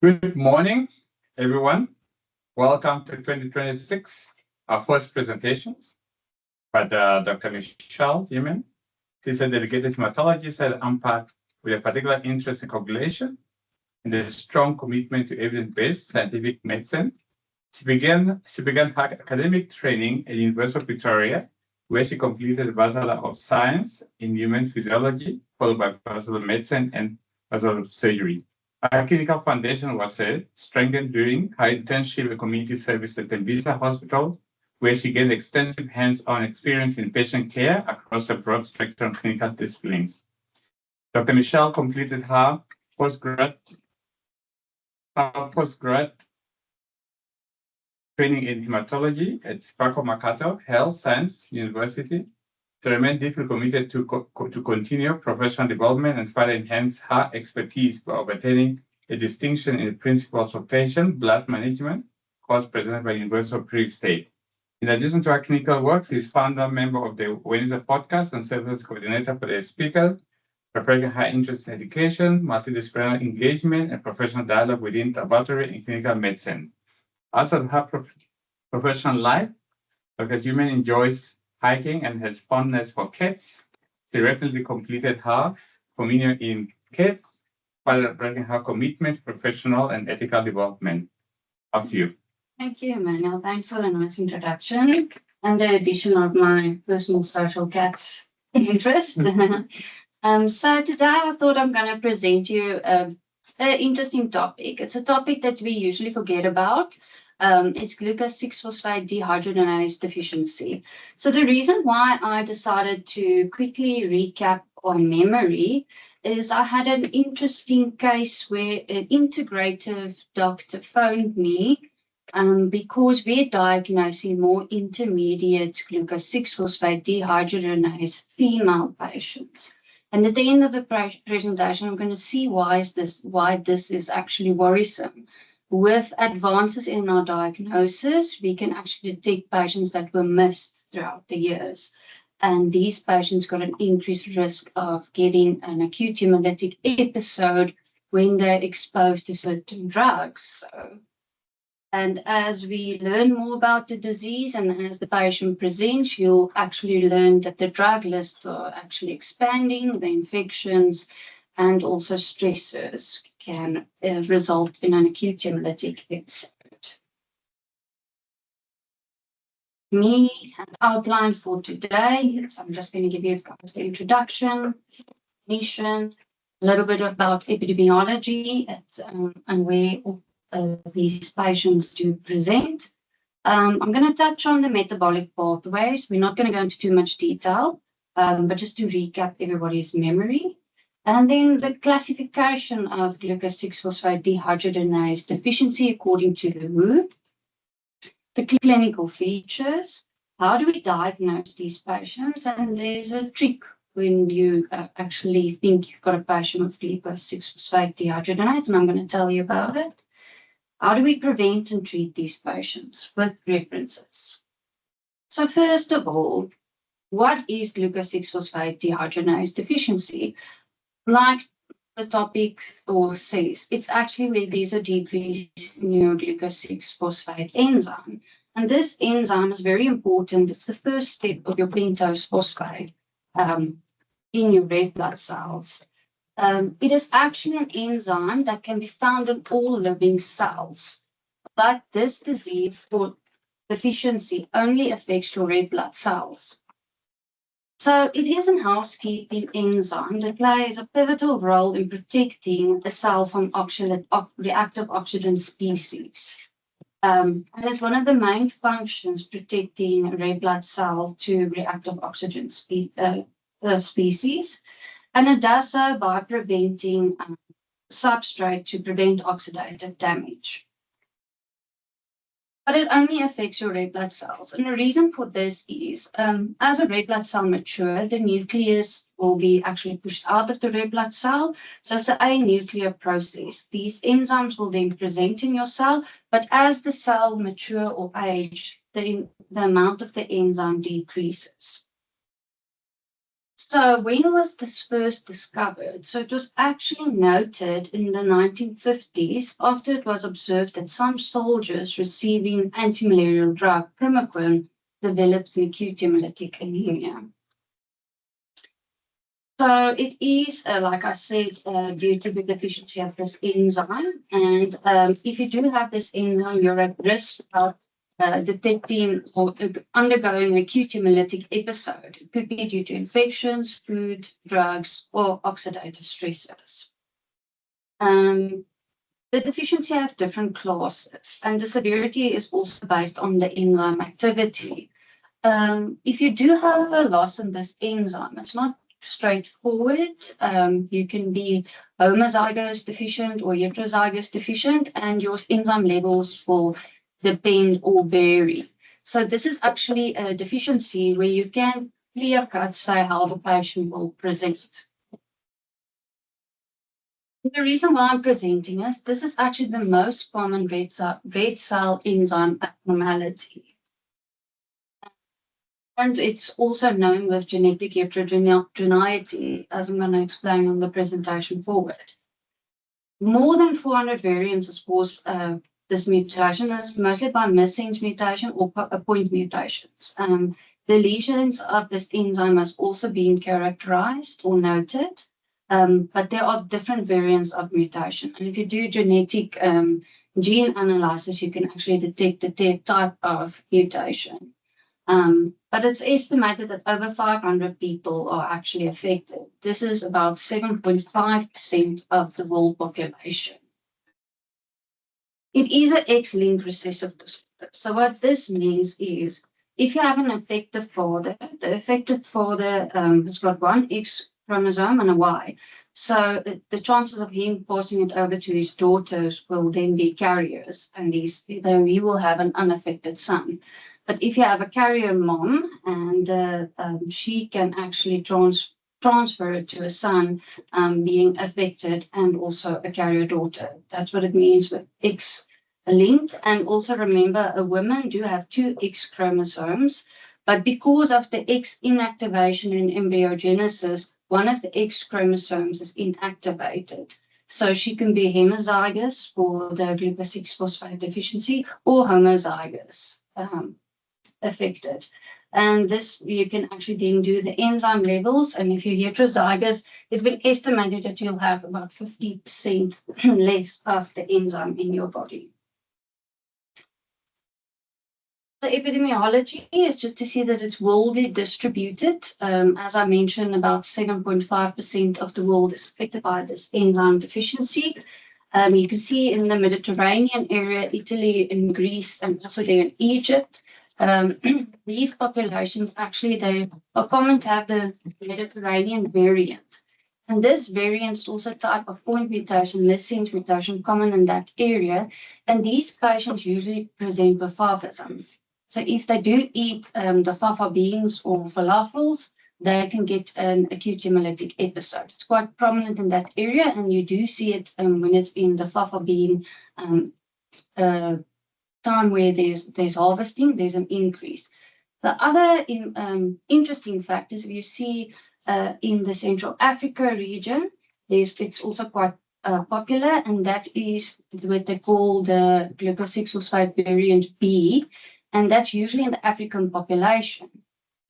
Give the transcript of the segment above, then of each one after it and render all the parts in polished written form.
Good morning, everyone. Welcome to 2026, our first presentations. But Dr. Michelle Yemen, she's a dedicated hematologist at Ampath with a particular interest in coagulation and a strong commitment to evidence-based scientific medicine. She began her academic training at University of Pretoria, where she completed a Bachelor of Science in Human Physiology, followed by Bachelor of Medicine and Bachelor of Surgery. Our clinical foundation was strengthened during her internship and community service at Tembisa Hospital, where she gained extensive hands-on experience in patient care across a broad spectrum of clinical disciplines. Dr. Michelle completed her postgrad training in hematology at Sefako Makgatho Health Science University. She remained deeply committed to continue professional development and further enhance her expertise by obtaining a distinction in the principles of patient blood management course presented by University of Pretoria State. In addition to her clinical work, she is founder member of the Wednesday podcast and serves as coordinator for the speaker, preparing her interest in education, multidisciplinary engagement, and professional dialogue within laboratory and clinical medicine. Outside of her professional life, Dr. Yemen enjoys hiking and has fondness for cats. She recently completed her communion in cat, while breaking her commitment to professional and ethical development. Up to you. Thank you, Emmanuel. Thanks for the nice introduction and the addition of my personal social cats interest. So today I thought I'm going to present you an interesting topic. It's a topic that we usually forget about. It's glucose 6-phosphate dehydrogenase deficiency. So the reason why I decided to quickly recap on memory is I had an interesting case where an integrative doctor phoned me because we're diagnosing more intermediate glucose 6-phosphate dehydrogenase female patients. And at the end of the presentation, I'm going to see why this is actually worrisome. With advances in our diagnosis, we can actually detect patients that were missed throughout the years. And these patients got an increased risk of getting an acute hemolytic episode when they're exposed to certain drugs. And as we learn more about the disease and as the patient presents, you'll actually learn that the drug lists are actually expanding, the infections and also stressors can result in an acute hemolytic episode. Me and outline for today. So I'm just going to give you guys the introduction, definition, a little bit about epidemiology and where these patients do present. I'm going to touch on the metabolic pathways. We're not going to go into too much detail, but just to recap everybody's memory. And then the classification of glucose 6-phosphate dehydrogenase deficiency according to the WHO, the clinical features, how do we diagnose these patients? And there's a trick when you actually think you've got a patient with glucose 6-phosphate dehydrogenase, and I'm going to tell you about it. How do we prevent and treat these patients with references? So first of all, what is glucose 6-phosphate dehydrogenase deficiency? Like the topic says, it's actually where there's a decrease in your glucose 6-phosphate enzyme. And this enzyme is very important. It's the first step of your pentose phosphate in your red blood cells. It is actually an enzyme that can be found in all living cells. But this disease or deficiency only affects your red blood cells. So it is a housekeeping enzyme that plays a pivotal role in protecting a cell from reactive oxygen species. And it's one of the main functions protecting a red blood cell to reactive oxygen species. And it does so by preventing substrate to prevent oxidative damage. But it only affects your red blood cells. And the reason for this is, as a red blood cell matures, the nucleus will be actually pushed out of the red blood cell. So it's an anuclear process. These enzymes will then present in your cell, but as the cell mature or age, the amount of the enzyme decreases. So when was this first discovered? So it was actually noted in the 1950s after it was observed that some soldiers receiving anti-malarial drug primaquine developed an acute hemolytic anemia. So it is, like I said, due to the deficiency of this enzyme. And if you do have this enzyme, you're at risk of detecting or undergoing acute hemolytic episode. It could be due to infections, food, drugs, or oxidative stressors. The deficiency have different classes, and the severity is also based on the enzyme activity. If you do have a loss in this enzyme, it's not straightforward. You can be homozygous deficient or heterozygous deficient, and your enzyme levels will depend or vary. So this is actually a deficiency where you can clear-cut say how the patient will present. The reason why I'm presenting is this is actually the most common red cell enzyme abnormality. And it's also known with genetic heterogeneity, as I'm going to explain on the presentation forward. More than 400 variants has caused this mutation. It's mostly by missense mutation or point mutations. The lesions of this enzyme has also been characterized or noted, but there are different variants of mutation. And if you do genetic gene analysis, you can actually detect the type of mutation. But it's estimated that over 500 people are actually affected. This is about 7.5% of the world population. It is an X-linked recessive disorder. So what this means is if you have an affected father, the affected father has got one X chromosome and a Y. So the chances of him passing it over to his daughters will then be carriers, and he will have an unaffected son. But if you have a carrier mom and she can actually transfer it to a son being affected and also a carrier daughter. That's what it means with X linked. And also remember, a woman do have two X chromosomes, but because of the X inactivation in embryogenesis, one of the X chromosomes is inactivated. So she can be homozygous for the glucose 6-phosphate deficiency or homozygous affected. And this, you can actually then do the enzyme levels. And if you're heterozygous, it's been estimated that you'll have about 50% less of the enzyme in your body. The epidemiology is just to see that it's widely distributed. As I mentioned, about 7.5% of the world is affected by this enzyme deficiency. You can see in the Mediterranean area, Italy and Greece, and also there in Egypt. These populations actually, they are common to have the Mediterranean variant. And this variant is also a type of point mutation, missense mutation, common in that area. And these patients usually present with fafaism. So if they do eat the fafa beans or falafels, they can get an acute hemolytic episode. It's quite prominent in that area, and you do see it when it's in the fafa bean time where there's harvesting, there's an increase. The other interesting fact is if you see in the Central Africa region, it's also quite popular, and that is what they call the glucose 6-phosphate variant B, and that's usually in the African population.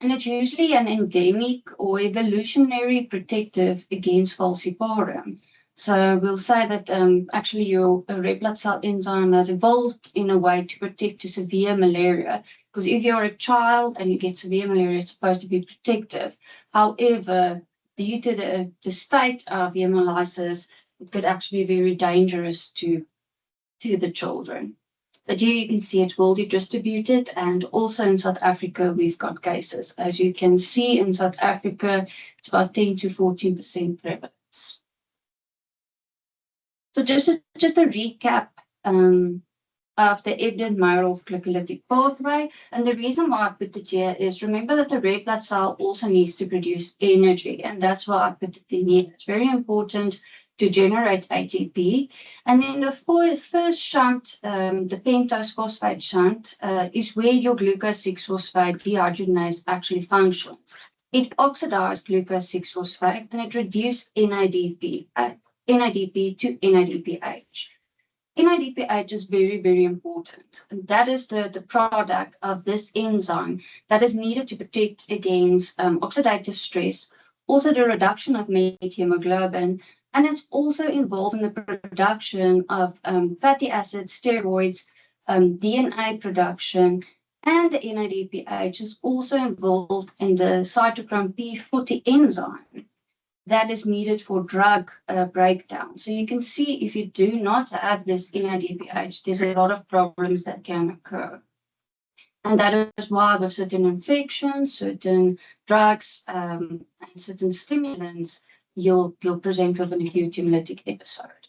And it's usually an endemic or evolutionary protective against falciparum. So we'll say that actually your red blood cell enzyme has evolved in a way to protect to severe malaria. Because if you're a child and you get severe malaria, it's supposed to be protective. However, due to the state of hemolysis, it could actually be very dangerous to the children. But here you can see it's widely distributed, and also in South Africa, we've got cases. As you can see in South Africa, it's about 10 to 14% prevalence. So just a recap of the Epstein-Barr glycolytic pathway. And the reason why I put it here is remember that the red blood cell also needs to produce energy, and that's why I put it in here. It's very important to generate ATP. And then the first shunt, the pentose phosphate shunt, is where your glucose 6-phosphate dehydrogenase actually functions. It oxidized glucose 6-phosphate and it reduced NADP to NADPH. NADPH is very, very important. And that is the product of this enzyme that is needed to protect against oxidative stress, also the reduction of methemoglobin, and it's also involved in the production of fatty acids, steroids, DNA production, and the NADPH is also involved in the cytochrome P40 enzyme that is needed for drug breakdown. So you can see if you do not have this NADPH, there's a lot of problems that can occur. And that is why with certain infections, certain drugs, and certain stimulants, you'll present with an acute hemolytic episode.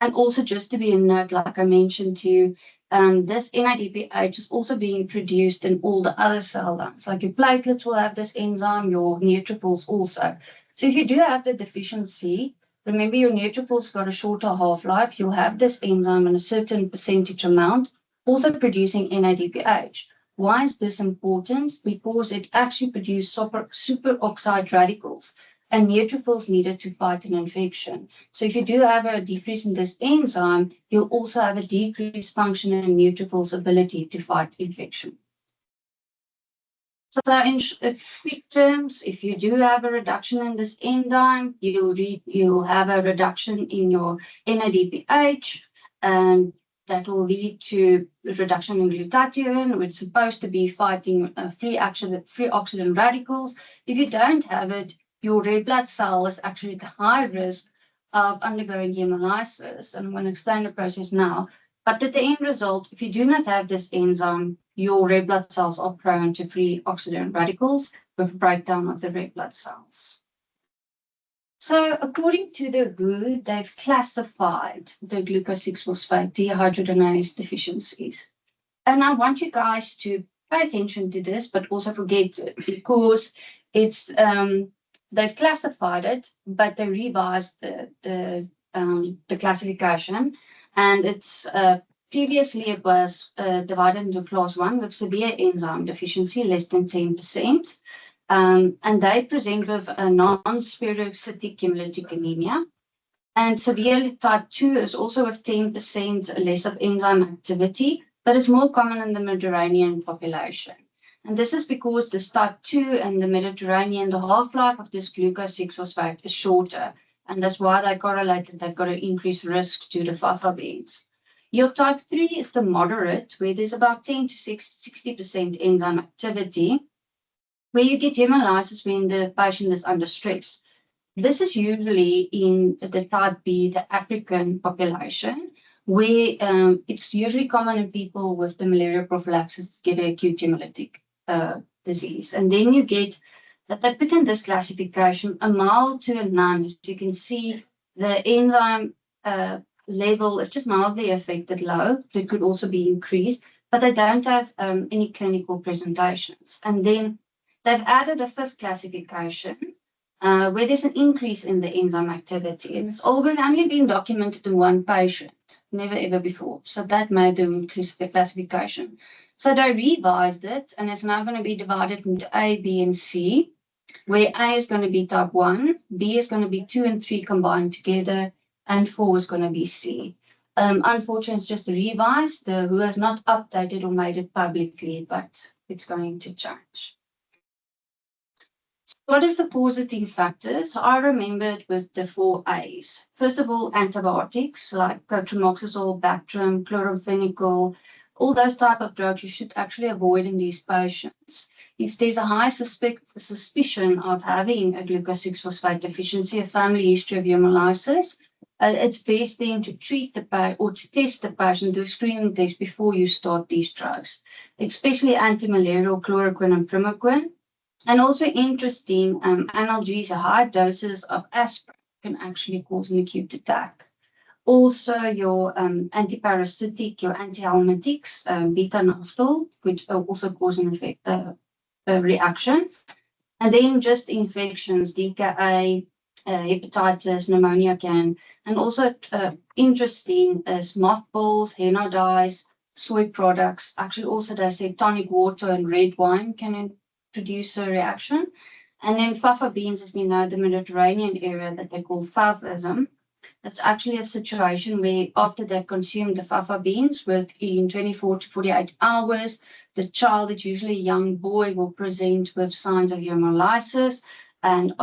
And also just to be a note, like I mentioned to you, this NADPH is also being produced in all the other cell lines. Like your platelets will have this enzyme, your neutrophils also. So if you do have the deficiency, remember your neutrophils got a shorter half-life, you'll have this enzyme in a certain percentage amount, also producing NADPH. Why is this important? Because it actually produces superoxide radicals, and neutrophils needed to fight an infection. So if you do have a decrease in this enzyme, you'll also have a decreased function in neutrophils' ability to fight infection. So in quick terms, if you do have a reduction in this enzyme, you'll have a reduction in your NADPH, and that will lead to reduction in glutathione, which is supposed to be fighting free oxidant radicals. If you don't have it, your red blood cell is actually at high risk of undergoing hemolysis. And I'm going to explain the process now. But at the end result, if you do not have this enzyme, your red blood cells are prone to free oxidant radicals with breakdown of the red blood cells. So according to the WHO, they've classified the glucose 6-phosphate dehydrogenase deficiencies. And I want you guys to pay attention to this, but also forget it, because it's they've classified it, but they revised the classification, and it's previously it was divided into class 1 with severe enzyme deficiency less than 10%, and they present with a non-spherocytic hemolytic anemia. And severe type 2 is also with 10% less of enzyme activity, but it's more common in the Mediterranean population. And this is because this type 2 and the Mediterranean, the half-life of this glucose 6-phosphate is shorter. And that's why they correlated they've got an increased risk to the FAFA events. Your type 3 is the moderate, where there's about 10 to 60% enzyme activity, where you get hemolysis when the patient is under stress. This is usually in the type B, the African population, where it's usually common in people with the malaria prophylaxis to get an acute hemolytic disease. And then you get that they put in this classification a mild to a none. As you can see, the enzyme level is just mildly affected low. It could also be increased, but they don't have any clinical presentations. And then they've added a 5th classification where there's an increase in the enzyme activity. And it's only been documented in one patient, never ever before. So that made the classification. So they revised it, and it's now going to be divided into A, B, and C, where A is going to be type 1, B is going to be 2 and 3 combined together, and 4 is going to be C. Unfortunately, it's just revised. The WHO has not updated or made it publicly, but it's going to change. What is the causative factors? I remembered with the 4 A's. First of all, antibiotics like cotrimoxazole, Bactrim, chloramphenicol, all those type of drugs you should actually avoid in these patients. If there's a high suspicion of having a glucose 6-phosphate deficiency, a family history of hemolysis, it's best then to treat the patient or to test the patient, do a screening test before you start these drugs, especially antimalarial chloroquine and primaquine. And also interesting, analgesia, high doses of aspirin can actually cause an acute attack. Also, your antiparasitic, your antihelmintics, beta-naphthol, which also cause an reaction. And then just infections, DKA, hepatitis, pneumonia can. And also interesting is mothballs, henna dyes, soy products. Actually, also they say tonic water and red wine can produce a reaction. And then fava beans, as we know, the Mediterranean area that they call favism. It's actually a situation where after they've consumed the fava beans within 24 to 48 hours, the child, it's usually a young boy, will present with signs of hemolysis. And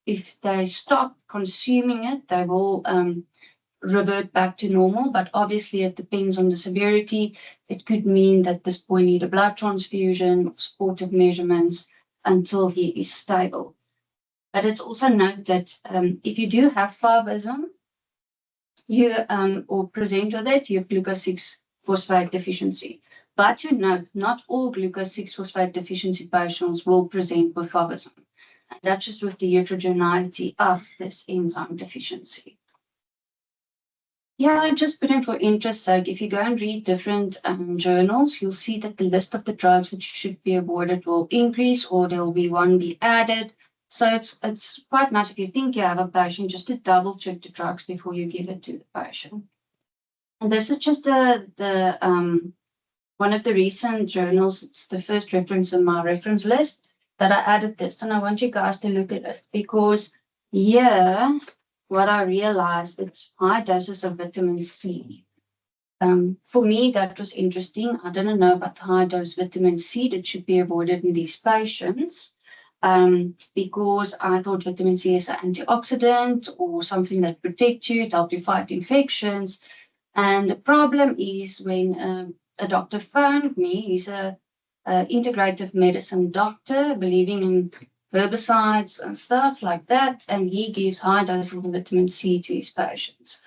if they stop consuming it, they will revert back to normal. But obviously it depends on the severity. It could mean that this boy needs a blood transfusion, supportive measurements until he is stable. But it's also note that if you do have favism, you or present with it, you have glucose 6-phosphate deficiency. But to note, not all glucose 6-phosphate deficiency patients will present with favism. And that's just with the heterogeneity of this enzyme deficiency. Yeah, I just put in for interest's sake. If you go and read different journals, you'll see that the list of the drugs that should be avoided will increase, or there'll be one be added. So it's quite nice if you think you have a patient, just to double check the drugs before you give it to the patient. And this is just the one of the recent journals. It's the first reference in my reference list that I added this, and I want you guys to look at it, because here what I realized, it's high doses of vitamin C. For me, that was interesting. I didn't know about high dose vitamin C that should be avoided in these patients. Because I thought vitamin C is an antioxidant or something that protects you, to help you fight infections. And the problem is when a doctor phoned me, he's a integrative medicine doctor, believing in herbicides and stuff like that, and he gives high doses of vitamin C to his patients.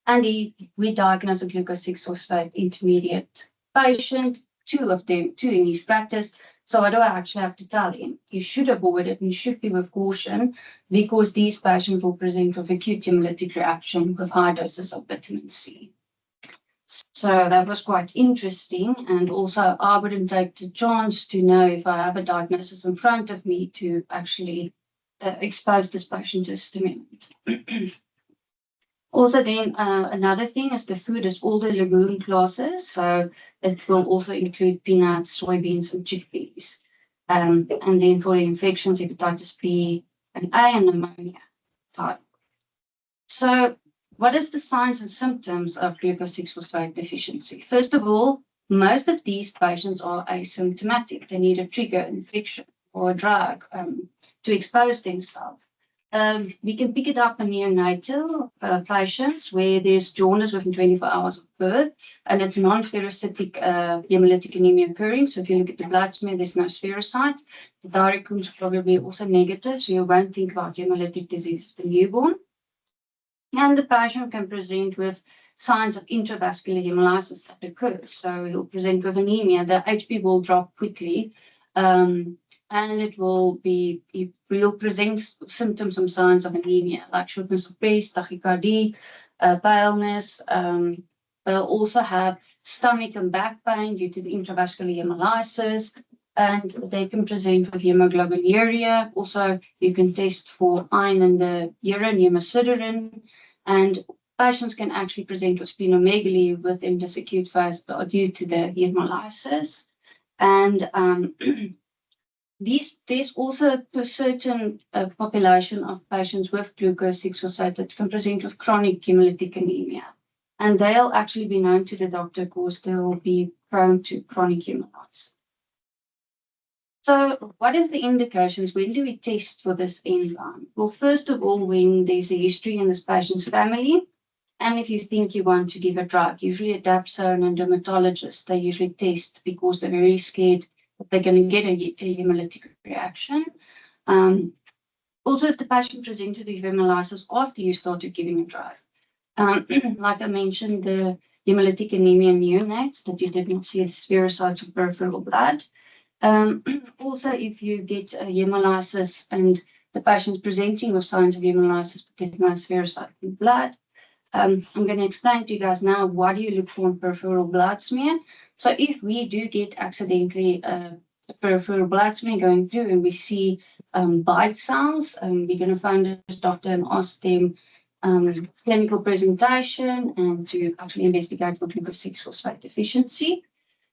And we diagnosed a glucose 6-phosphate intermediate patient, two in his practice. So what do I actually have to tell him? You should avoid it and you should be with caution, because these patients will present with acute hemolytic reaction with high doses of vitamin C. So that was quite interesting. And also I wouldn't take the chance to know if I have a diagnosis in front of me to actually expose this patient to a stimulant. Also then another thing is the food is all the legume classes. So it will also include peanuts, soybeans, and chickpeas. And then for the infections, hepatitis B and A and pneumonia type. So what is the signs and symptoms of glucose 6-phosphate deficiency? First of all, most of these patients are asymptomatic. They need a trigger, infection, or a drug to expose themselves. We can pick it up in neonatal patients where there's jaundice within 24 hours of birth, and it's non-spherocytic hemolytic anemia occurring. So if you look at the blood smear, there's no spherocytes. The direct is probably also negative, so you won't think about hemolytic disease of the newborn. And the patient can present with signs of intravascular hemolysis that occurs. So he'll present with anemia. The HB will drop quickly. And it will present symptoms and signs of anemia, like shortness of breath, tachycardia, paleness. They'll also have stomach and back pain due to the intravascular hemolysis, and they can present with hemoglobinuria. Also, you can test for iron in the urine, hemosiderin, and patients can actually present with splenomegaly within this acute phase due to the hemolysis. And there's also a certain population of patients with glucose 6-phosphate that can present with chronic hemolytic anemia. And they'll actually be known to the doctor because they will be prone to chronic hemolysis. So what is the indications? When do we test for this enzyme? Well, first of all, when there's a history in this patient's family, and if you think you want to give a drug, usually a dapsone and dermatologist, they usually test because they're very scared that they're going to get a hemolytic reaction. Also, if the patient presented with hemolysis after you started giving a drug, like I mentioned, the hemolytic anemia neonates, that you did not see the spherocytes of peripheral blood. Also, if you get a hemolysis and the patient's presenting with signs of hemolysis, but there's no spherocyte in blood, I'm going to explain to you guys now, what do you look for in peripheral blood smear? So if we do get accidentally a peripheral blood smear going through and we see bite cells, we're going to find a doctor and ask them clinical presentation and to actually investigate for glucose 6-phosphate deficiency.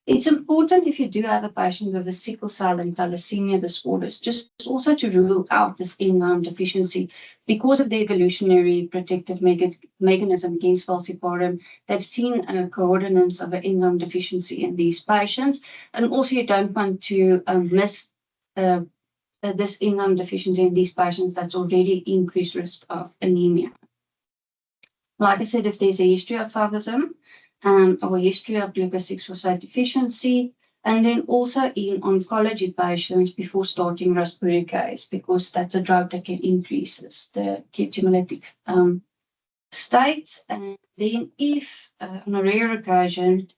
It's important if you do have a patient with a sickle cell and thalassemia disorders, just also to rule out this enzyme deficiency because of the evolutionary protective mechanism against falciparum. They've seen coordinates of an enzyme deficiency in these patients. And also you don't want to miss this enzyme deficiency in these patients that's already increased risk of anemia. Like I said, if there's a history of favism, or a history of glucose 6-phosphate deficiency, and then also in oncology patients before starting rasburicase, because that's a drug that can increase the hemolytic state. And then if on a rare occasion,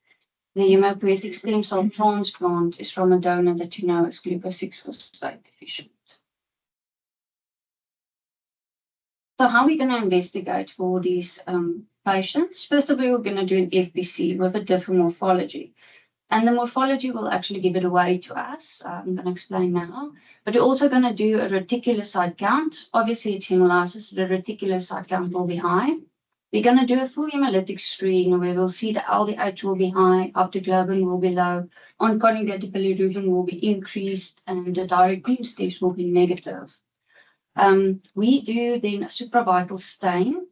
the hematopoietic stem cell transplant is from a donor that you know is glucose 6-phosphate deficient. So how are we going to investigate for these patients? First of all, we're going to do an FBC with a different morphology. And the morphology will actually give it away to us. I'm going to explain now. But we're also going to do a reticulocyte count. Obviously, it's hemolysis. The reticulocyte count will be high. We're going to do a full hemolytic screen where we'll see the LDH will be high, optoglobin will be low, unconjugated bilirubin will be increased, and the direct Coombs test will be negative. We do then a supravital stain.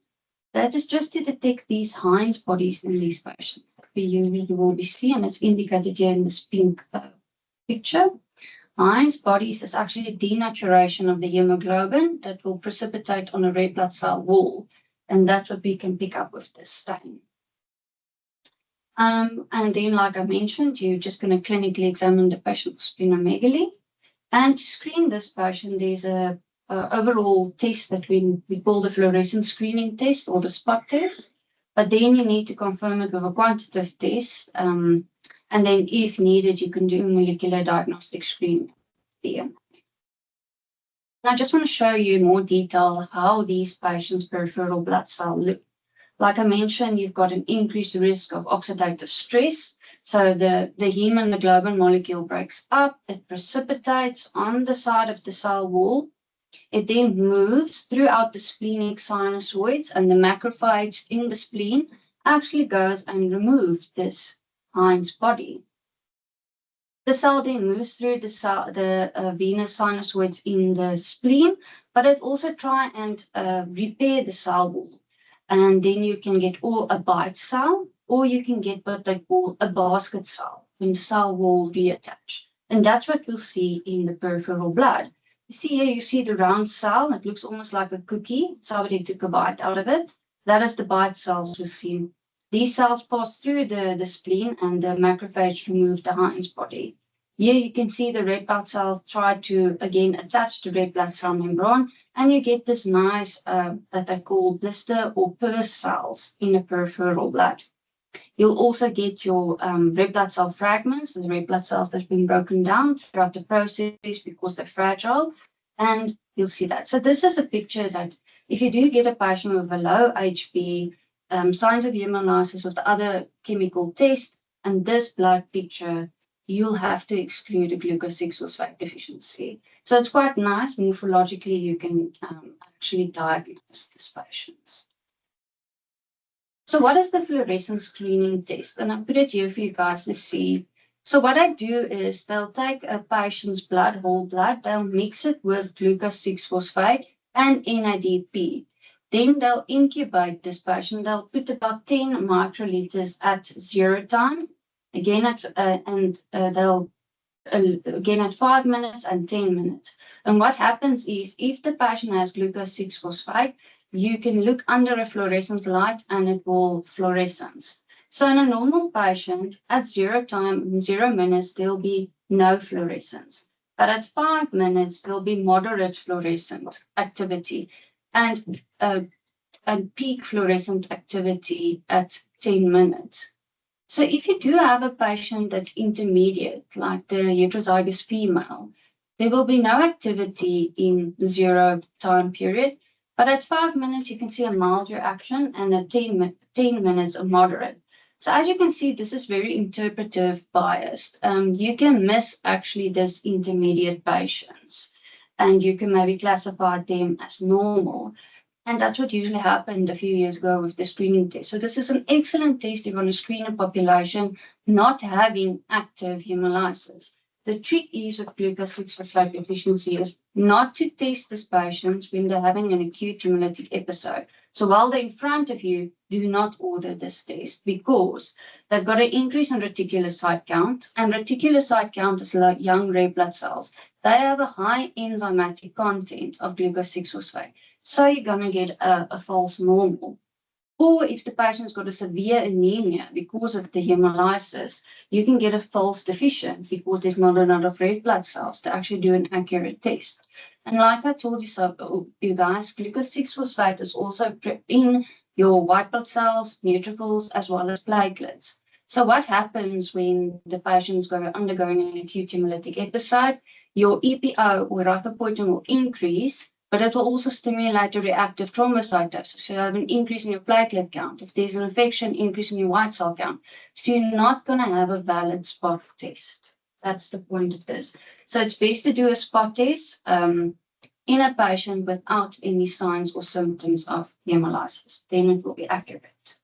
That is just to detect these Heinz bodies in these patients that we usually will be seeing, and it's indicated here in this pink picture. Heinz bodies is actually a denaturation of the hemoglobin that will precipitate on a red blood cell wall, and that's what we can pick up with this stain. And then, like I mentioned, you're just going to clinically examine the patient with splenomegaly. And to screen this patient, there's a overall test that we call the fluorescence screening test or the spot test. But then you need to confirm it with a quantitative test. And then if needed, you can do molecular diagnostic screening. And I just want to show you in more detail how these patients' peripheral blood cells look. Like I mentioned, you've got an increased risk of oxidative stress. So the hemoglobin molecule breaks up, it precipitates on the side of the cell wall. It then moves throughout the splenic sinusoids, and the macrophage in the spleen actually goes and removes this Heinz body. The cell then moves through the venous sinusoids in the spleen, but it also tries and repair the cell wall. And then you can get a bite cell, or you can get what they call a basket cell, when the cell wall reattach. And that's what we'll see in the peripheral blood. You see here, you see the round cell. It looks almost like a cookie. Somebody took a bite out of it. That is the bite cells we see. These cells pass through the spleen, and the macrophage remove the Heinz body. Here you can see the red blood cell try to, again, attach to red blood cell membrane, and you get this nice, that they call blister or purse cells in the peripheral blood. You'll also get your red blood cell fragments, the red blood cells that have been broken down throughout the process because they're fragile, and you'll see that. So this is a picture that if you do get a patient with a low HB, signs of hemolysis with the other chemical test, and this blood picture, you'll have to exclude a glucose 6-phosphate deficiency. So it's quite nice. Morphologically, you can actually diagnose these patients. So what is the fluorescence screening test? And I put it here for you guys to see. So what I do is they'll take a patient's blood, whole blood, they'll mix it with glucose 6-phosphate and NADP. Then they'll incubate this patient. They'll put about 10 microliters at 0 time. Again they'll again at 5 minutes and 10 minutes. And what happens is if the patient has glucose 6-phosphate, you can look under a fluorescent light and it will fluorescence. So in a normal patient, at 0 time, 0 minutes, there'll be no fluorescence. But at 5 minutes, there'll be moderate fluorescent activity and peak fluorescent activity at 10 minutes. So if you do have a patient that's intermediate, like the heterozygous female, there will be no activity in the 0 time period. But at 5 minutes, you can see a mild reaction, and at 10 minutes, a moderate. So as you can see, this is very interpretive biased. You can miss actually this intermediate patients, and you can maybe classify them as normal. And that's what usually happened a few years ago with the screening test. So this is an excellent test if you want to screen a population not having active hemolysis. The trick is with glucose 6-phosphate deficiency is not to test these patients when they're having an acute hemolytic episode. So while they're in front of you, do not order this test because they've got an increase in reticulocyte count, and reticulocyte count is like young red blood cells. They have a high enzymatic content of glucose 6-phosphate. So you're going to get a false normal. Or if the patient's got a severe anemia because of the hemolysis, you can get a false deficient because there's not enough red blood cells to actually do an accurate test. And like I told you guys, glucose 6-phosphate is also in your white blood cells, neutrophils, as well as platelets. So what happens when the patient's undergoing an acute hemolytic episode? Your EPO or erythropoietin will increase, but it will also stimulate a reactive thrombocytosis. So you have an increase in your platelet count. If there's an infection, increase in your white cell count. So you're not going to have a valid spot test. That's the point of this. So it's best to do a spot test in a patient without any signs or symptoms of hemolysis. Then it will be accurate.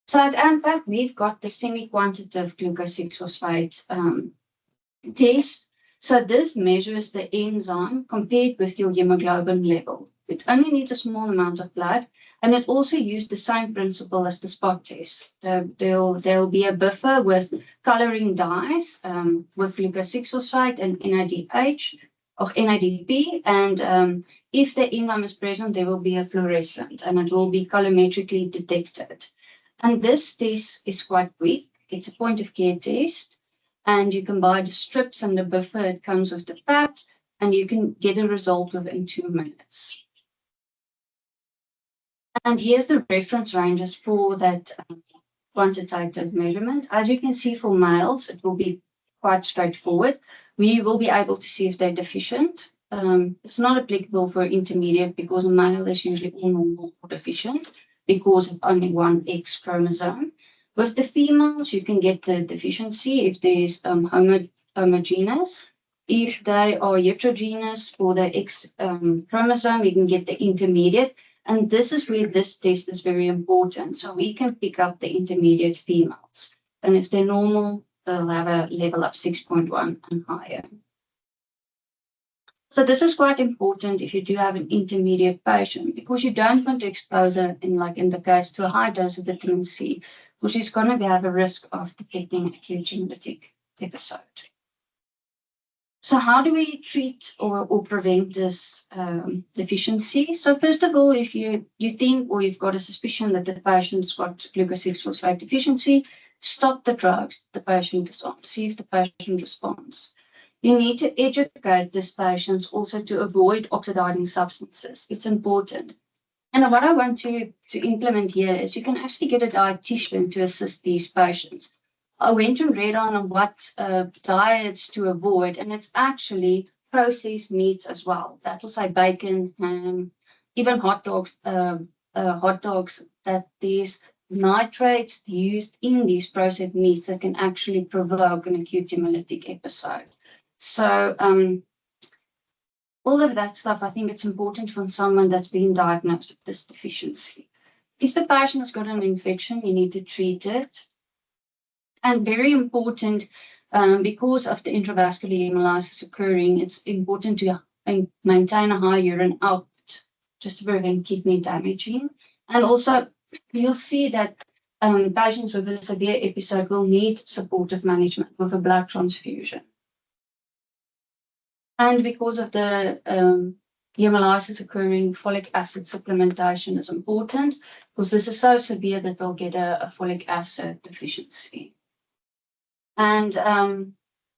So at Ampath, we've got the semi-quantitative glucose 6-phosphate test. So this measures the enzyme compared with your hemoglobin level. It only needs a small amount of blood, and it also uses the same principle as the spot test. There'll be a buffer with coloring dyes with glucose 6-phosphate and NADH or NADP, and if the enzyme is present, there will be a fluorescent, and it will be colorimetrically detected. And this test is quite quick. It's a point-of-care test. And you can buy the strips and the buffer. It comes with the pack, and you can get a result within 2 minutes. And here's the reference ranges for that quantitative measurement. As you can see for males, it will be quite straightforward. We will be able to see if they're deficient. It's not applicable for intermediate because a male is usually all normal or deficient because of only one X chromosome. With the females, you can get the deficiency if there's homogeneous. If they are heterogeneous for the X chromosome, you can get the intermediate. And this is where this test is very important. So we can pick up the intermediate females. And if they're normal, they'll have a level of 6.1 and higher. So this is quite important if you do have an intermediate patient because you don't want to expose her, in the case, to a high dose of vitamin C, which is going to have a risk of detecting acute hemolytic episode. So how do we treat or prevent this deficiency? So first of all, if you think or you've got a suspicion that the patient's got glucose 6-phosphate deficiency, stop the drugs the patient is on. See if the patient responds. You need to educate these patients also to avoid oxidizing substances. It's important. And what I want to implement here is you can actually get a dietitian to assist these patients. I went and read on what diets to avoid, and it's actually processed meats as well. That will say bacon, ham, even hot dogs, that there's nitrates used in these processed meats that can actually provoke an acute hemolytic episode. So all of that stuff, I think it's important for someone that's been diagnosed with this deficiency. If the patient has got an infection, you need to treat it. And very important, because of the intravascular hemolysis occurring, it's important to maintain a high urine output just to prevent kidney damaging. And also, you'll see that patients with a severe episode will need supportive management with a blood transfusion. And because of the hemolysis occurring, folic acid supplementation is important because this is so severe that they'll get a folic acid deficiency. And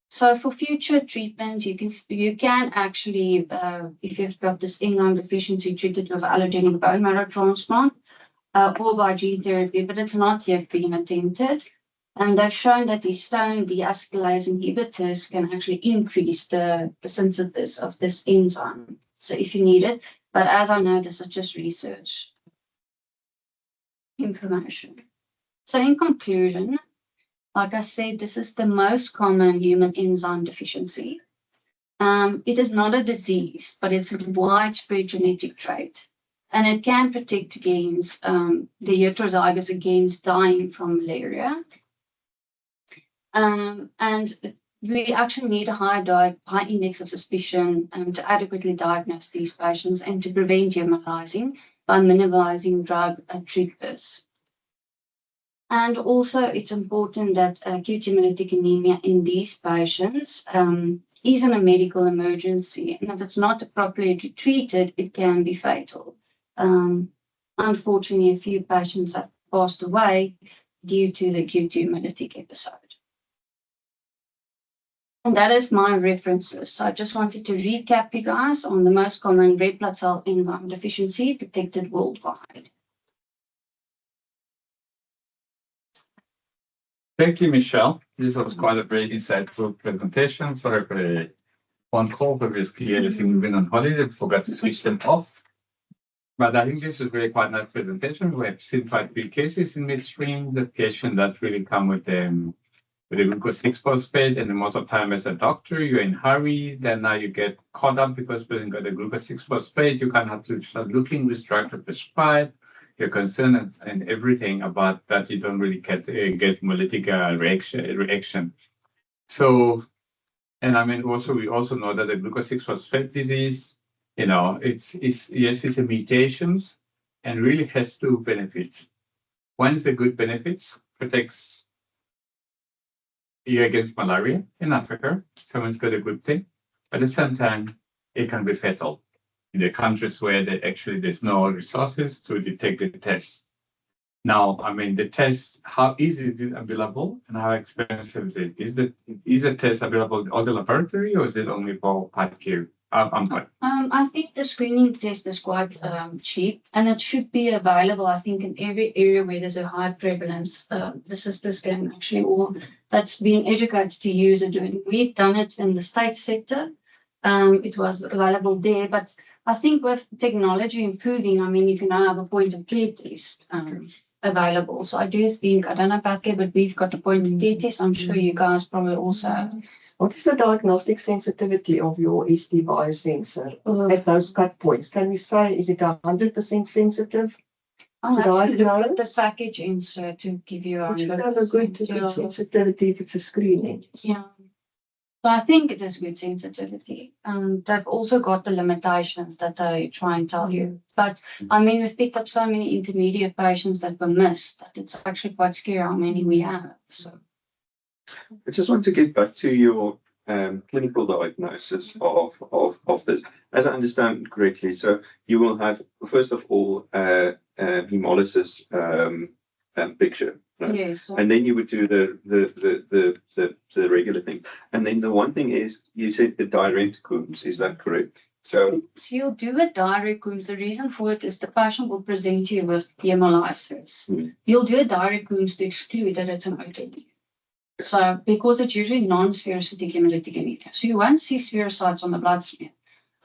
so for future treatment, you can actually, if you've got this enzyme deficiency, treat it with allogeneic bone marrow transplant or by gene therapy, but it's not yet been attempted. And they've shown that these stone deacetylase inhibitors can actually increase the synthesis of this enzyme. So if you need it, but as I know, this is just research information. So in conclusion, like I said, this is the most common human enzyme deficiency. It is not a disease, but it's a widespread genetic trait. And it can protect against the heterozygous against dying from malaria. And we actually need a high index of suspicion to adequately diagnose these patients and to prevent hemolyzing by minimizing drug triggers. And also, it's important that acute hemolytic anemia in these patients isn't a medical emergency. And if it's not appropriately treated, it can be fatal. Unfortunately, a few patients have passed away due to the acute hemolytic episode. And that is my references. So I just wanted to recap you guys on the most common red blood cell enzyme deficiency detected worldwide. Thank you, Michelle. This was quite a very insightful presentation. Sorry for the phone call, but it's clear that we've been on holiday and forgot to switch them off. But I think this is really quite a nice presentation. We have seen 5 big cases in midstream, the patient that really come with a glucose 6-phosphate, and most of the time as a doctor, you're in a hurry, then now you get caught up because you got the glucose 6-phosphate, you kind of have to start looking which drug to prescribe. You're concerned and everything about that you don't really get hemolytic reaction. So, and I mean, we also know that the glucose 6-phosphate disease, it's a mutations and really has 2 benefits. One is the good benefits, protects you against malaria in Africa. Someone's got a good thing. But at the same time, it can be fatal in the countries where there's no resources to detect the test. Now, I mean, the test, how easy is it available and how expensive is it? Is the test available in all the laboratory or is it only for PATQ? I think the screening test is quite cheap and it should be available, I think, in every area where there's a high prevalence. The sisters can actually all that's being educated to use it. We've done it in the state sector. It was available there, but I think with technology improving, I mean, you can now have a point of care test available. So I do think, I don't know about care, but we've got the point of care test. I'm sure you guys probably also have. What is the diagnostic sensitivity of your ST biosensor at those cut points? Can we say, is it 100% sensitive? I'll have to look at the package insert to give you a good sensitivity if it's a screening. Yeah. So I think it is good sensitivity. They've also got the limitations that they try and tell you. But I mean, we've picked up so many intermediate patients that were missed that it's actually quite scary how many we have. So. I just want to get back to your clinical diagnosis of this. As I understand correctly, so you will have, first of all, hemolysis picture. Right? Yes. And then you would do the regular thing. And then the one thing is, you said the direct Coombs, is that correct? So you'll do a direct Coombs. The reason for it is the patient will present you with hemolysis. You'll do a direct Coombs to exclude that it's an OTD. So, because it's usually non-spherocytic hemolytic anemia. So you won't see spherocytes on the blood smear.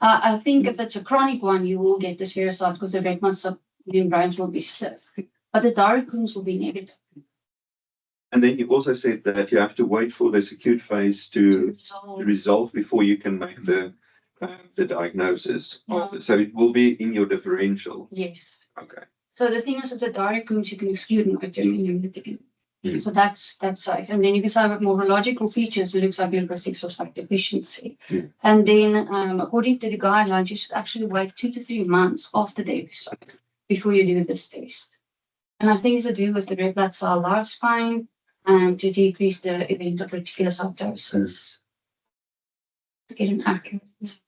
I think if it's a chronic one, you will get the spherocytes because the red blood cell membranes will be stiff. But the direct Coombs will be negative. And then you also said that you have to wait for this acute phase to resolve before you can make the diagnosis. So it will be in your differential. Yes. Okay. So the thing is with the direct Coombs, you can exclude an hemolytic anemia. So that's safe. And then you can say with morphological features, it looks like glucose 6-phosphate deficiency. And then according to the guidelines, you should actually wait 2 to 3 months after the episode before you do this test. And I think it's to do with the red blood cell lifespan and to decrease the event of reticulocytosis. To get an accurate.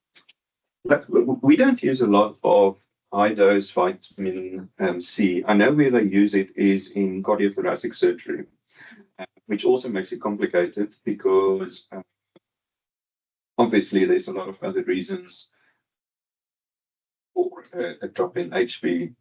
But we don't use a lot of high-dose vitamin C. I know where they use it is in cardiothoracic surgery, which also makes it complicated because obviously there's a lot of other reasons for a drop in HB.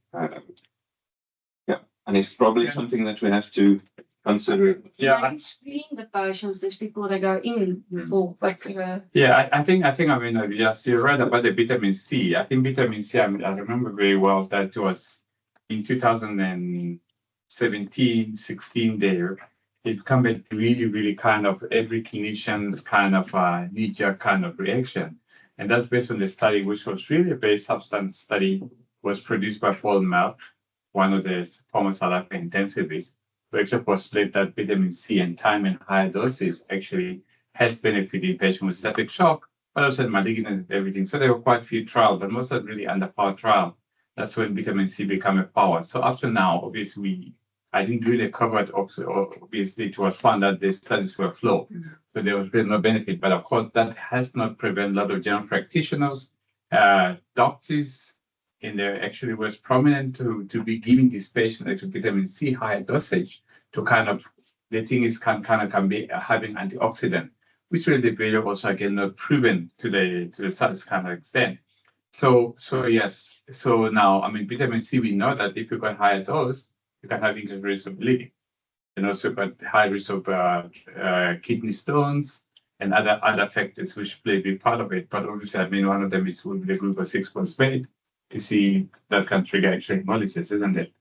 And it's probably something that we have to consider. I screen the patients, these people that go in for particular. I think I mean, yes, you're right about the vitamin C. I think vitamin C, I remember very well that was in 2017, 16 there. It became a really, really kind of every clinician's kind of knee-jerk kind of reaction. And that's based on the study, which was really a very substantive study was produced by Paul Melk, one of the former South African intensivists, who actually postulated that vitamin C and thiamine in higher doses actually has benefit in patients with septic shock, but also in malignant and everything. So there were quite a few trials, but most are really underpowered trial. That's when vitamin C became a power. So up to now, obviously, I didn't really cover it. Obviously, it was found that the studies were flawed. So there was really no benefit. But of course, that has not prevented a lot of general practitioners, doctors, and there actually was prominent to be giving these patients actually vitamin C higher dosage to kind of, the thing is can be having antioxidant, which will be very also again not proven to the such kind of extent. So yes. So now, I mean, vitamin C, we know that if you got higher dose, you can have increased risk of bleeding. And also got high risk of kidney stones and other factors which play a big part of it. But obviously, I mean, one of them is the glucose 6 phosphate. You see that can trigger actually hemolysis, isn't it?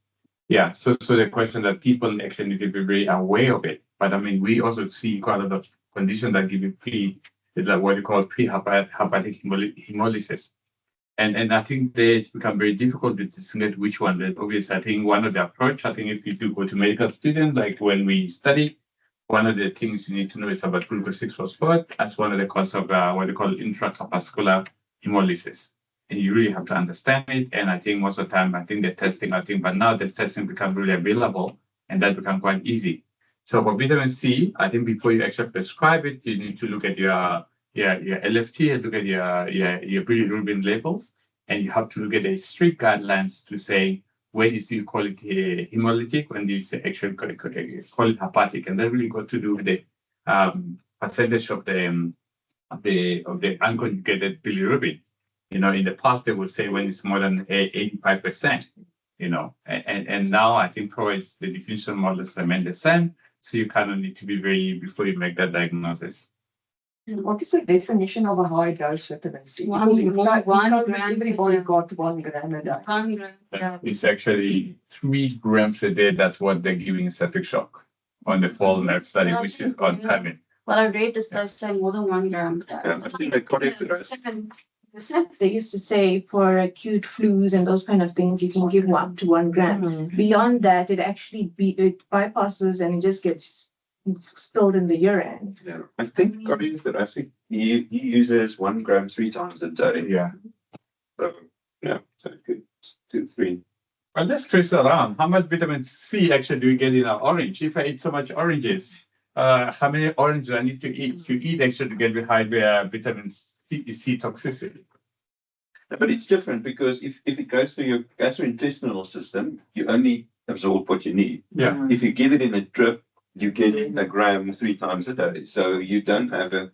Yeah. So the question that people actually need to be very aware of it. But I mean, we also see quite a lot of conditions that give you what you call pre-hepatic hemolysis. And I think that it's become very difficult to distinguish which one. That obviously, I think one of the approach, I think if you do go to medical student, like when we study, one of the things you need to know is about glucose 6 phosphate as one of the causes of what they call intracorpuscular hemolysis. And you really have to understand it. And I think most of the time, I think the testing, but now the testing becomes really available and that becomes quite easy. So for vitamin C, I think before you actually prescribe it, you need to look at your LFT, look at your bilirubin levels, and you have to look at the strict guidelines to say when do you call it hemolytic, when do you say actually call it hepatic, and that really got to do with the percentage of the unconjugated bilirubin. You know, in the past they would say when it's more than 85%. You know, and now I think probably the definition models remain the same, so you kind of need to be very before you make that diagnosis. What is the definition of a high dose vitamin C? One Because gram everybody per got 1 gram a day. 1 gram. Yeah. It's actually 3 grams a day. That's what they're giving in septic shock on the fall nerve study, which is on timing. Well, I read this, they say more than 1 gram. I think that cardiac arrest. The SNP, they used to say for acute flus and those kind of things, you can give up to 1 gram. Beyond that, it bypasses and it just gets spilled in the urine. Yeah, I think cardiac arrest, he uses 1 gram 3 times a day. Yeah. So yeah, so good 2, 3. Well, let's trace around. How much vitamin C actually do we get in our orange? If I eat so much oranges, how many oranges I need to eat actually to get behind vitamin C toxicity? But it's different because if it goes through your gastrointestinal system, you only absorb what you need. Yeah. If you give it in a drip, you get 1 gram 3 times a day. So you don't have a.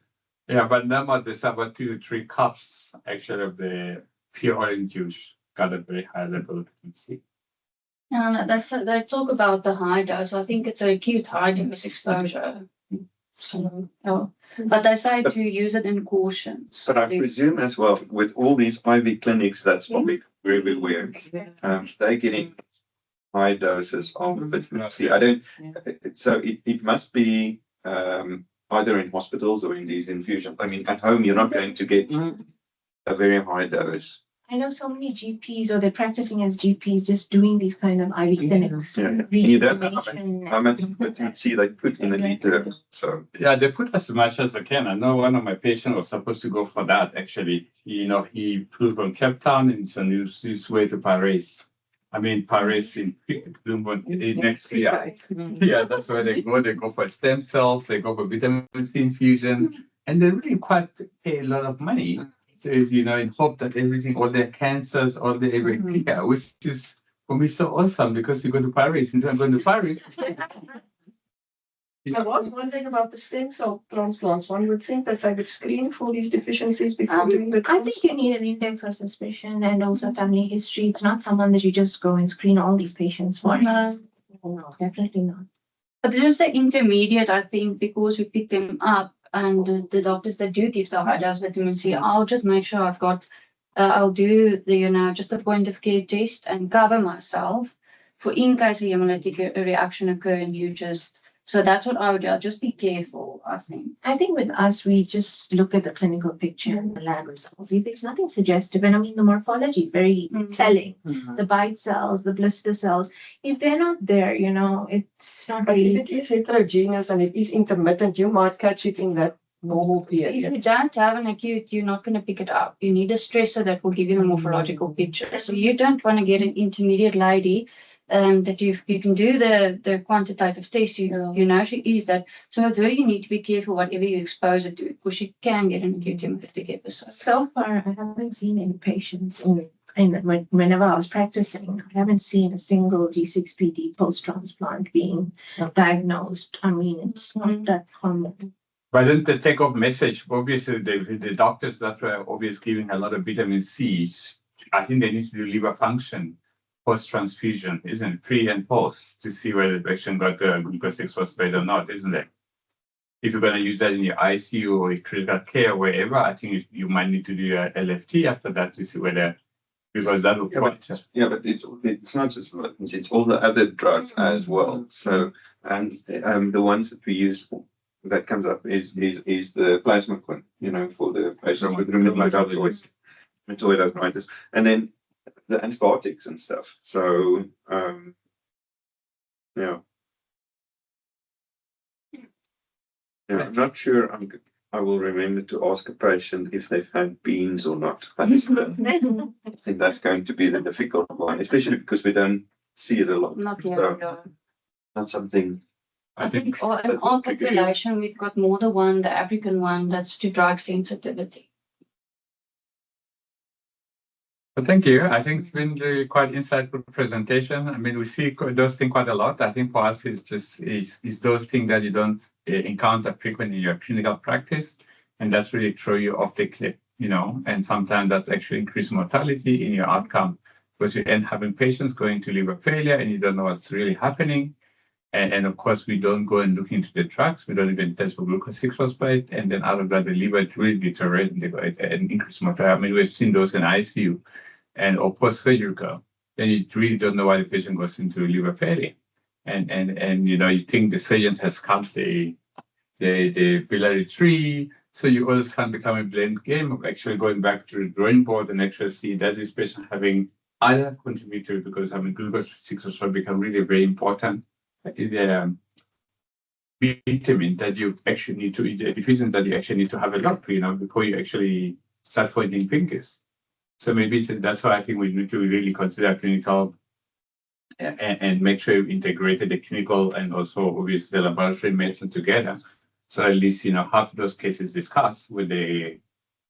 Yeah, but now there's about 2 to 3 cups actually of the pure orange juice got a very high level of vitamin C. Yeah, they talk about the high dose. I think it's an acute high dose exposure. So, but they say to use it in caution. But I presume as well with all these IV clinics, that's probably very, very weird. They're getting high doses of vitamin C. I don't. So it must be either in hospitals or in these infusions. I mean, at home you're not going to get a very high dose. I know so many GPs, or they're practicing as GPs, just doing these kind of IV clinics. Yeah. And you don't know how much vitamin C they put in a liter. So yeah, they put as much as they can. I know one of my patients was supposed to go for that actually. You know, he flew from Cape Town and so his way to Paris. I mean, Paris in next year. Yeah, that's where they go. They go for stem cells, they go for vitamin C infusion, and they really quite pay a lot of money. So, you know, in hope that everything, all their cancers, all the everything, which is for me so awesome because you go to Paris. Instead of going to Paris. I was wondering about the stem cell transplants. One would think that they would screen for these deficiencies before doing the I transplant. think you need an index of suspicion and also family history. It's not someone that you just go and screen all these patients for. No, Definitely not. but just the intermediate, I think, because we pick them up and the doctors that do give the high dose vitamin C, I'll just make sure I've got, I'll do the, just a point of care test and cover myself for in case a hemolytic reaction occur and you just So that's what I would do. I'll just be careful, I think. I think with us, we just look at the clinical picture and the lab results. If there's nothing suggestive, and I mean, the morphology is very telling. The bite cells, the blister cells, if they're not there, it's not But really. if it is heterogeneous and it is intermittent, you might catch it in that normal If period. you don't have an acute, you're not going to pick it up. You need a stressor that will give you the morphological picture. So you don't want to get an intermediate lady that you can do the quantitative test. You know she is that. So with her, you need to be careful whatever you expose it to, because she can get an acute hemolytic episode. So far, I haven't seen any patients whenever I was practicing, I haven't seen a single G6PD post-transplant being diagnosed. I mean, it's not that common. But then the take-home message, obviously, the doctors that were obviously giving a lot of vitamin C, I think they need to do liver function post-transfusion, isn't it? Pre and post, to see whether the patient got the glucose 6-phosphate or not, isn't it? If you're going to use that in your ICU or critical care or wherever, I think you might need to do a LFT after that to see whether, because that will point. But it's not just vitamins, it's all the other drugs as well. So, and the ones that we use that comes up is the plasma for the patients with rheumatoid arthritis, and then the antibiotics and stuff. So, yeah, I'm not sure. I will remember to ask a patient if they've had beans or not. I think that's going to be the difficult one, especially because we don't see it a lot. Not yet, So, no. not something. I think in our population, we've got more the one, the African one, that's to drug sensitivity. Well, thank you. I think it's been really quite insightful presentation. I mean, we see those things quite a lot. I think for us, it's just is those things that you don't encounter frequently in your clinical practice, and that's really throw you off the cliff, and sometimes that's actually increased mortality in your outcome, because you end having patients going to liver failure and you don't know what's really happening. And of course, we don't go and look into the drugs. We don't even test for glucose 6-phosphate. And then out of that, the liver really deteriorates and increase mortality. I mean, we've seen those in ICU or post-surgical. Then you really don't know why the patient goes into liver failure. And you think the surgeon has cut the biliary tree. So you always can become a blame game of actually going back to the drawing board and actually see, does this patient having other contributor, because glucose 6-phosphate become really very important. The vitamin that you actually need to eat, a deficiency that you actually need to have a lot, before you actually start pointing fingers. So maybe that's why I think we need to really consider clinical and make sure you integrated the clinical and also obviously the laboratory medicine together. So at least, have those cases discussed with the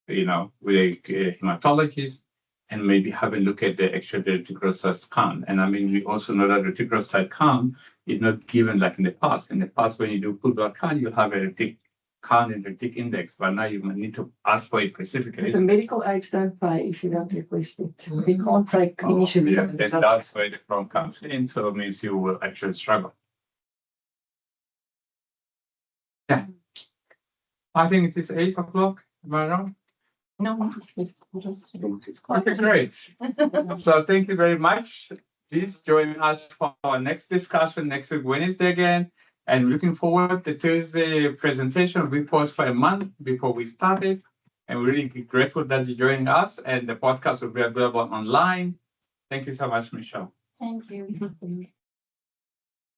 hematologist, and maybe have a look at the reticulocyte count. And I mean, we also know that reticulocyte count is not given like in the past. In the past, when you do full blood count, you have a retic count and retic index, but now you need to ask for it specifically. The medical aids don't pay if you don't request it. We can't take initially. Yeah, that's where the problem comes in. So it means you will actually struggle. Yeah. I think it is 8 o'clock. Am I wrong? No. It's quite great. So thank you very much. Please join us for our next discussion next week, Wednesday again. And looking forward to Tuesday presentation. We paused for a month before we started. And we're really grateful that you're joining us. And the podcast will be available online. Thank you so much, Michelle. Thank you.